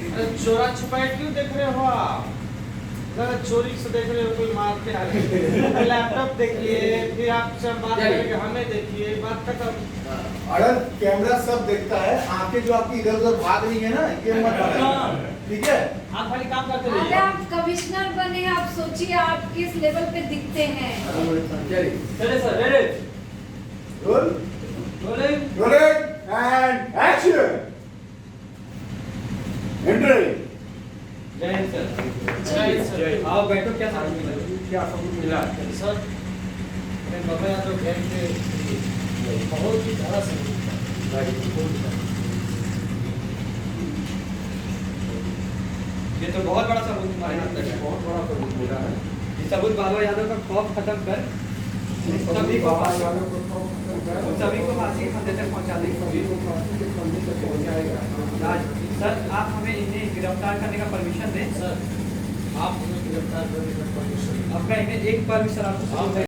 अरे चोरा छुपाई क्यों देख रहे हो आप? अगर चोरी से देख रहे हो कोई मारते आ रहे लैपटॉप देखिए, फिर आप सब बात करेंगे, हमें देखिए, बात खत्म। अगर कैमरा सब देखता है, आंखें जो आपकी इधर उधर भाग रही है ना, ये मत भागना, ठीक है? आप खाली काम करते अरे रहिए। आप कमिश्नर बने, आप सोचिए आप किस लेवल पे दिखते हैं। चले sir, ready, role rolling. Rolling and action. Entry. जय हिंद सर। जय हिंद सर। आओ बैठो, क्या सबूत मिला? क्या सबूत मिला? सर, मैं बाबा यादव गैंग के बहुत ही बड़ा सबूत था। ये तो बहुत बड़ा सबूत हमारे हाथ तक है। बहुत बड़ा सबूत मिला है। ये सबूत बाबा यादव का खौफ खत्म कर सभी को बाबा यादव को सभी को फांसी के फंदे तक पहुंचा देंगे। सभी को फांसी के फंदे तक पहुंचाएगा। आज सर आप हमें इन्हें गिरफ्तार करने का परमिशन दें। सर, आप हमें गिरफ्तार करने का परमिशन। आपका इन्हें एक बार भी सर आपको